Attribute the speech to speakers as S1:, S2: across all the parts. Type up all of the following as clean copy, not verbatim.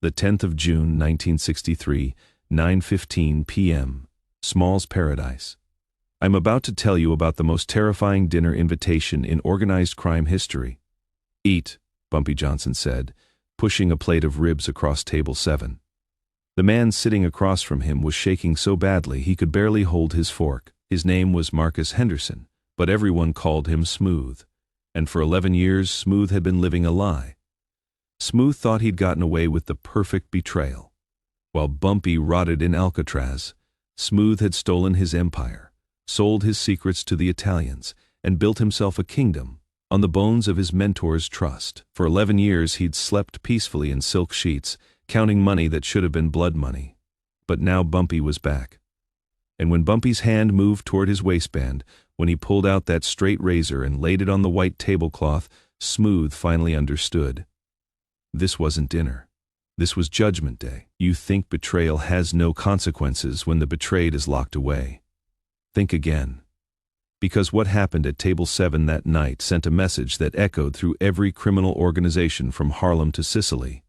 S1: The 10th of June, 1963, 9:15 p.m. Small's Paradise. I'm about to tell you about the most terrifying dinner invitation in organized crime history. Eat, Bumpy Johnson said, pushing a plate of ribs across table 7. The man sitting across from him was shaking so badly he could barely hold his fork. His name was Marcus Henderson, but everyone called him Smooth. And for 11 years, Smooth had been living a lie. Smooth thought he'd gotten away with the perfect betrayal. While Bumpy rotted in Alcatraz, Smooth had stolen his empire, sold his secrets to the Italians, and built himself a kingdom on the bones of his mentor's trust. For 11 years he'd slept peacefully in silk sheets, counting money that should have been blood money. But now Bumpy was back. And when Bumpy's hand moved toward his waistband, when he pulled out that straight razor and laid it on the white tablecloth, Smooth finally understood. This wasn't dinner. This was Judgment Day. You think betrayal has no consequences when the betrayed is locked away. Think again. Because what happened at Table 7 that night sent a message that echoed through every criminal organization from Harlem to Sicily.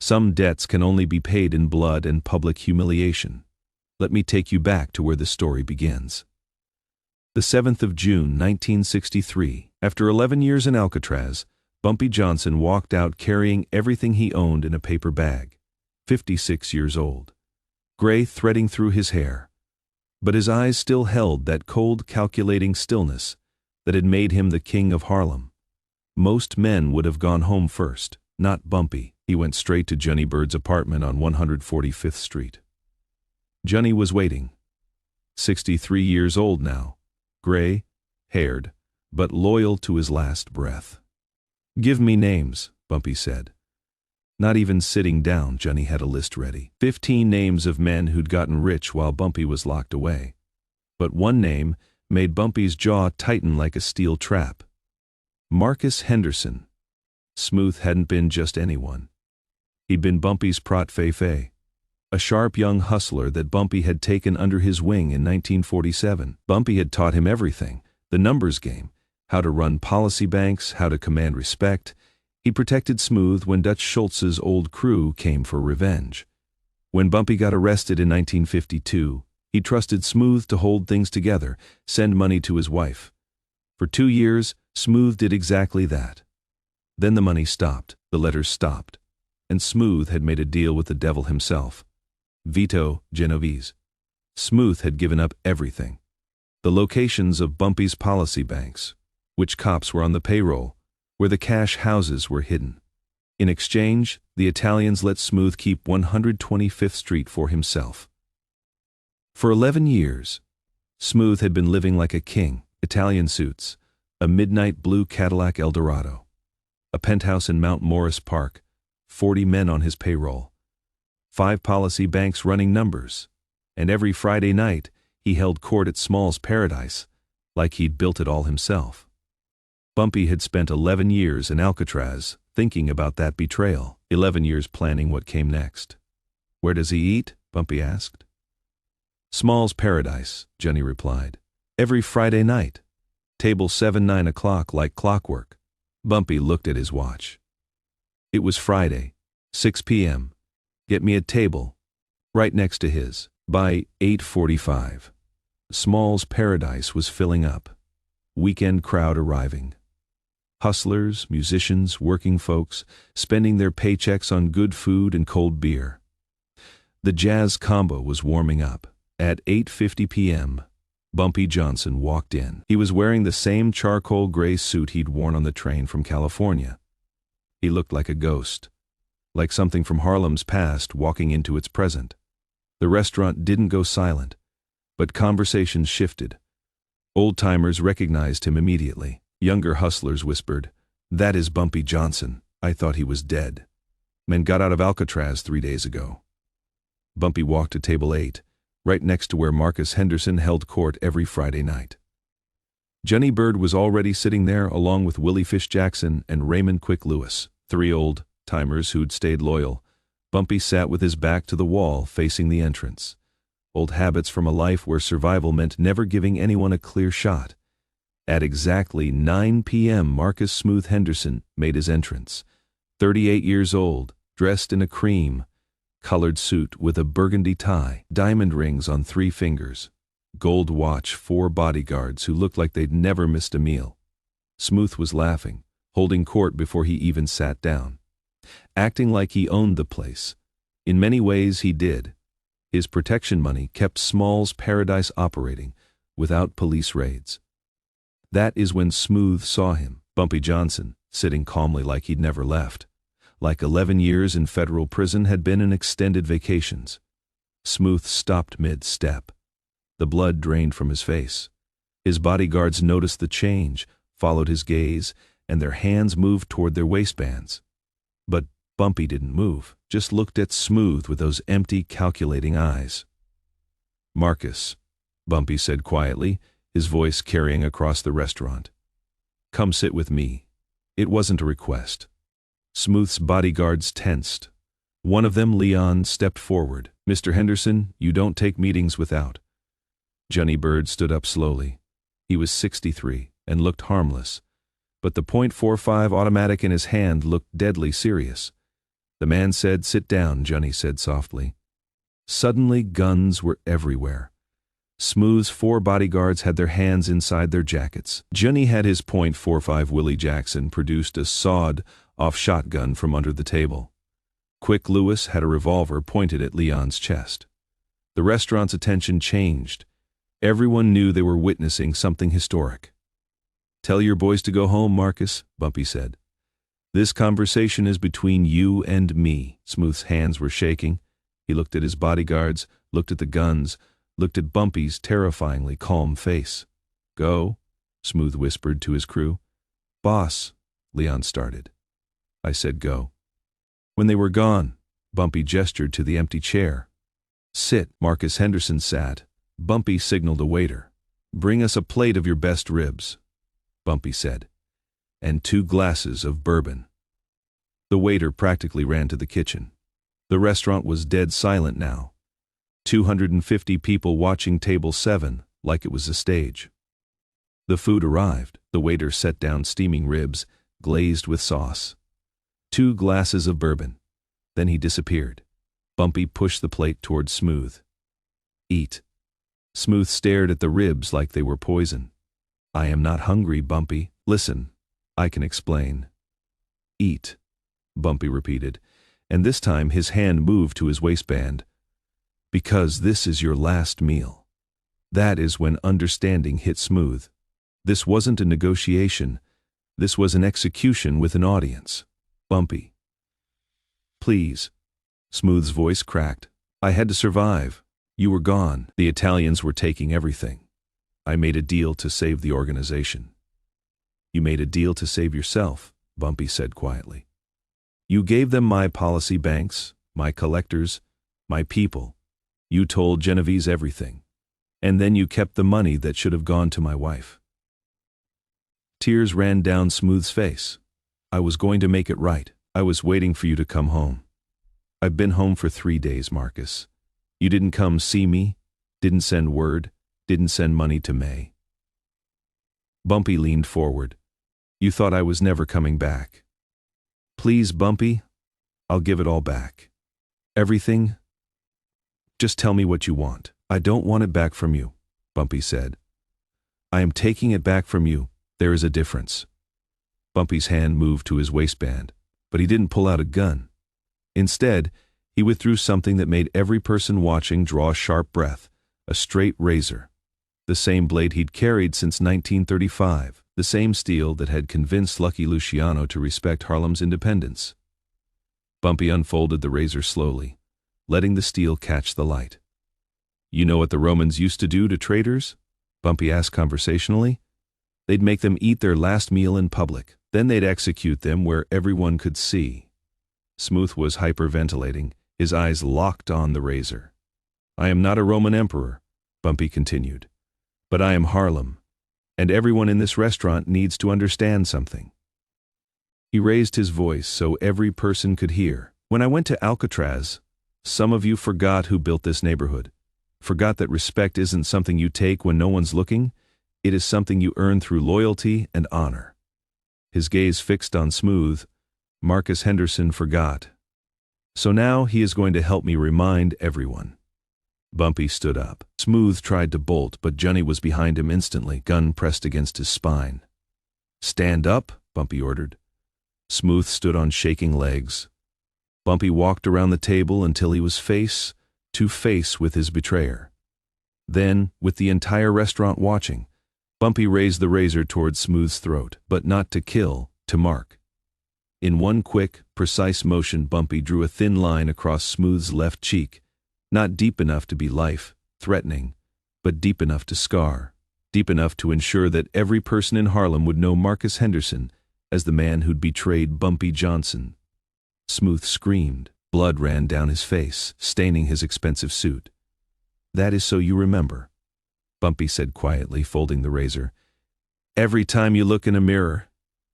S1: Some debts can only be paid in blood and public humiliation. Let me take you back to where the story begins. The 7th of June, 1963, after 11 years in Alcatraz, Bumpy Johnson walked out carrying everything he owned in a paper bag. 56 years old. Gray threading through his hair. But his eyes still held that cold, calculating stillness that had made him the king of Harlem. Most men would have gone home first, not Bumpy. He went straight to Johnny Bird's apartment on 145th Street. Johnny was waiting. 63 years old now, gray-haired, but loyal to his last breath. "Give me names," Bumpy said. Not even sitting down, Johnny had a list ready. 15 names of men who'd gotten rich while Bumpy was locked away. But one name made Bumpy's jaw tighten like a steel trap. Marcus Henderson. Smooth hadn't been just anyone. He'd been Bumpy's protégé, a sharp young hustler that Bumpy had taken under his wing in 1947. Bumpy had taught him everything, the numbers game, how to run policy banks, how to command respect. He protected Smooth when Dutch Schultz's old crew came for revenge. When Bumpy got arrested in 1952, he trusted Smooth to hold things together, send money to his wife. For 2 years, Smooth did exactly that. Then the money stopped, the letters stopped, and Smooth had made a deal with the devil himself. Vito Genovese. Smooth had given up everything. The locations of Bumpy's policy banks, which cops were on the payroll, where the cash houses were hidden. In exchange, the Italians let Smooth keep 125th Street for himself. For 11 years, Smooth had been living like a king, Italian suits, a midnight blue Cadillac Eldorado, a penthouse in Mount Morris Park, 40 men on his payroll, 5 policy banks running numbers, and every Friday night he held court at Small's Paradise, like he'd built it all himself. Bumpy had spent 11 years in Alcatraz thinking about that betrayal, 11 years planning what came next. "Where does he eat?" Bumpy asked. "Small's Paradise," Johnny replied. "Every Friday night. Table 7, 9 o'clock, like clockwork." Bumpy looked at his watch. It was Friday, 6 p.m. Get me a table, right next to his. By 8:45, Small's Paradise was filling up. Weekend crowd arriving. Hustlers, musicians, working folks, spending their paychecks on good food and cold beer. The jazz combo was warming up. At 8:50 p.m., Bumpy Johnson walked in. He was wearing the same charcoal gray suit he'd worn on the train from California. He looked like a ghost, like something from Harlem's past walking into its present. The restaurant didn't go silent, but conversations shifted. Old-timers recognized him immediately. Younger hustlers whispered, "That is Bumpy Johnson. I thought he was dead. Men got out of Alcatraz 3 days ago." Bumpy walked to table 8, right next to where Marcus Henderson held court every Friday night. Johnny Bird was already sitting there along with Willie Fish Jackson and Raymond Quick Lewis, 3 old-timers who'd stayed loyal. Bumpy sat with his back to the wall facing the entrance. Old habits from a life where survival meant never giving anyone a clear shot. At exactly 9 p.m., Marcus Smooth Henderson made his entrance. 38 years old, dressed in a cream-colored suit with a burgundy tie, diamond rings on 3 fingers, gold watch, 4 bodyguards who looked like they'd never missed a meal. Smooth was laughing, holding court before he even sat down, acting like he owned the place. In many ways he did. His protection money kept Small's Paradise operating without police raids. That is when Smooth saw him, Bumpy Johnson, sitting calmly like he'd never left. Like 11 years in federal prison had been an extended vacations. Smooth stopped mid-step. The blood drained from his face. His bodyguards noticed the change, followed his gaze, and their hands moved toward their waistbands. But Bumpy didn't move, just looked at Smooth with those empty, calculating eyes. "Marcus," Bumpy said quietly, his voice carrying across the restaurant. "Come sit with me." It wasn't a request. Smooth's bodyguards tensed. One of them, Leon, stepped forward. "Mr. Henderson, you don't take meetings without." Johnny Bird stood up slowly. He was 63 and looked harmless, but the .45 automatic in his hand looked deadly serious. The man said, "Sit down," Johnny said softly. Suddenly, guns were everywhere. Smooth's 4 bodyguards had their hands inside their jackets. Johnny had his .45 Willie Jackson produced a sawed-off shotgun from under the table. Quick Lewis had a revolver pointed at Leon's chest. The restaurant's attention changed. Everyone knew they were witnessing something historic. "Tell your boys to go home, Marcus," Bumpy said. "This conversation is between you and me." Smooth's hands were shaking. He looked at his bodyguards, looked at the guns, looked at Bumpy's terrifyingly calm face. "Go," Smooth whispered to his crew. "Boss," Leon started. "I said go." When they were gone, Bumpy gestured to the empty chair. "Sit." Marcus Henderson sat. Bumpy signaled a waiter. "Bring us a plate of your best ribs," Bumpy said, "and 2 glasses of bourbon." The waiter practically ran to the kitchen. The restaurant was dead silent now. 250 people watching table 7 like it was a stage. The food arrived. The waiter set down steaming ribs, glazed with sauce. 2 glasses of bourbon. Then he disappeared. Bumpy pushed the plate toward Smooth. "Eat." Smooth stared at the ribs like they were poison. "I am not hungry, Bumpy. Listen, I can explain." "Eat," Bumpy repeated, and this time his hand moved to his waistband. "Because this is your last meal." That is when understanding hit Smooth. This wasn't a negotiation. This was an execution with an audience. "Bumpy." "Please." Smooth's voice cracked. "I had to survive. You were gone. The Italians were taking everything. I made a deal to save the organization." "You made a deal to save yourself," Bumpy said quietly. "You gave them my policy banks, my collectors, my people. You told Genovese everything. And then you kept the money that should have gone to my wife." Tears ran down Smooth's face. "I was going to make it right. I was waiting for you to come home. I've been home for 3 days, Marcus. You didn't come see me, didn't send word, didn't send money to May." Bumpy leaned forward. "You thought I was never coming back." "Please, Bumpy, I'll give it all back. Everything. Just tell me what you want." "I don't want it back from you," Bumpy said. "I am taking it back from you. There is a difference." Bumpy's hand moved to his waistband, but he didn't pull out a gun. Instead, he withdrew something that made every person watching draw a sharp breath, a straight razor. The same blade he'd carried since 1935, the same steel that had convinced Lucky Luciano to respect Harlem's independence. Bumpy unfolded the razor slowly, letting the steel catch the light. "You know what the Romans used to do to traitors?" Bumpy asked conversationally. "They'd make them eat their last meal in public. Then they'd execute them where everyone could see." Smooth was hyperventilating, his eyes locked on the razor. "I am not a Roman emperor," Bumpy continued, "but I am Harlem, and everyone in this restaurant needs to understand something." He raised his voice so every person could hear. "When I went to Alcatraz, some of you forgot who built this neighborhood. Forgot that respect isn't something you take when no one's looking. It is something you earn through loyalty and honor." His gaze fixed on Smooth. Marcus Henderson forgot. So now he is going to help me remind everyone. Bumpy stood up. Smooth tried to bolt, but Johnny was behind him instantly, gun pressed against his spine. "Stand up," Bumpy ordered. Smooth stood on shaking legs. Bumpy walked around the table until he was face to face with his betrayer. Then, with the entire restaurant watching, Bumpy raised the razor towards Smooth's throat, but not to kill, to mark. In one quick, precise motion, Bumpy drew a thin line across Smooth's left cheek, not deep enough to be life-threatening, but deep enough to scar, deep enough to ensure that every person in Harlem would know Marcus Henderson as the man who'd betrayed Bumpy Johnson. Smooth screamed. Blood ran down his face, staining his expensive suit. "That is so you remember," Bumpy said quietly, folding the razor. "Every time you look in a mirror,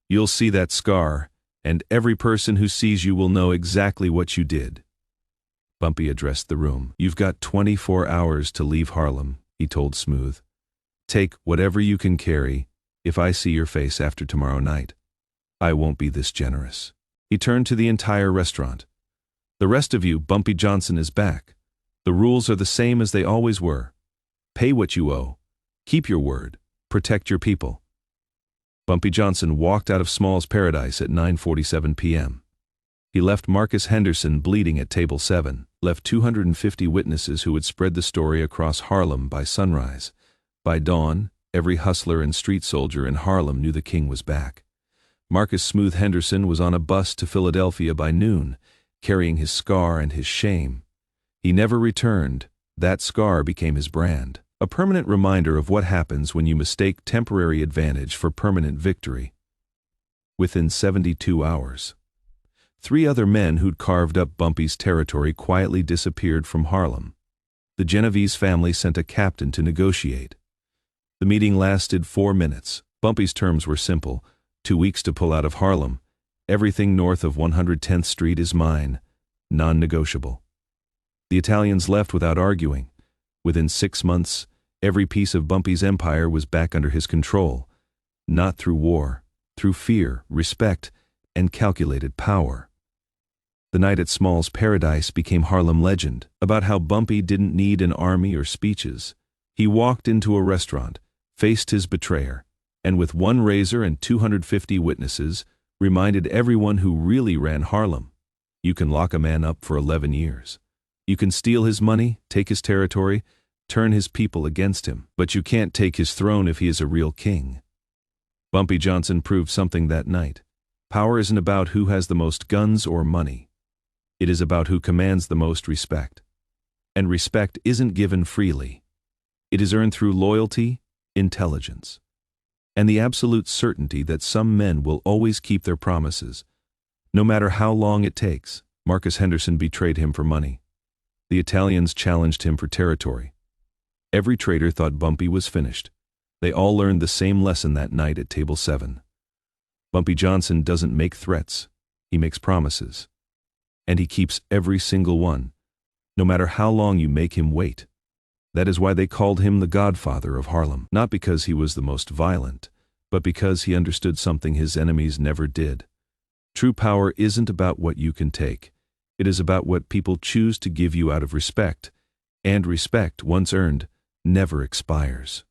S1: you'll see that scar, and every person who sees you will know exactly what you did." Bumpy addressed the room. "You've got 24 hours to leave Harlem," he told Smooth. "Take whatever you can carry. If I see your face after tomorrow night, I won't be this generous." He turned to the entire restaurant. "The rest of you, Bumpy Johnson is back. The rules are the same as they always were. Pay what you owe. Keep your word. Protect your people." Bumpy Johnson walked out of Small's Paradise at 9:47 p.m. He left Marcus Henderson bleeding at table 7, left 250 witnesses who would spread the story across Harlem by sunrise. By dawn, every hustler and street soldier in Harlem knew the king was back. Marcus Smooth Henderson was on a bus to Philadelphia by noon, carrying his scar and his shame. He never returned. That scar became his brand, a permanent reminder of what happens when you mistake temporary advantage for permanent victory. Within 72 hours, 3 other men who'd carved up Bumpy's territory quietly disappeared from Harlem. The Genovese family sent a captain to negotiate. The meeting lasted 4 minutes. Bumpy's terms were simple: 2 weeks to pull out of Harlem. Everything north of 110th Street is mine. Non-negotiable. The Italians left without arguing. Within 6 months, every piece of Bumpy's empire was back under his control. Not through war, through fear, respect, and calculated power. The night at Small's Paradise became Harlem legend, about how Bumpy didn't need an army or speeches. He walked into a restaurant, faced his betrayer, and with one razor and 250 witnesses, reminded everyone who really ran Harlem: you can lock a man up for 11 years. You can steal his money, take his territory, turn his people against him, but you can't take his throne if he is a real king. Bumpy Johnson proved something that night. Power isn't about who has the most guns or money. It is about who commands the most respect. And respect isn't given freely. It is earned through loyalty, intelligence, and the absolute certainty that some men will always keep their promises, no matter how long it takes. Marcus Henderson betrayed him for money. The Italians challenged him for territory. Every traitor thought Bumpy was finished. They all learned the same lesson that night at table 7. Bumpy Johnson doesn't make threats. He makes promises. And he keeps every single one, no matter how long you make him wait. That is why they called him the Godfather of Harlem, not because he was the most violent, but because he understood something his enemies never did. True power isn't about what you can take. It is about what people choose to give you out of respect, and respect, once earned, never expires.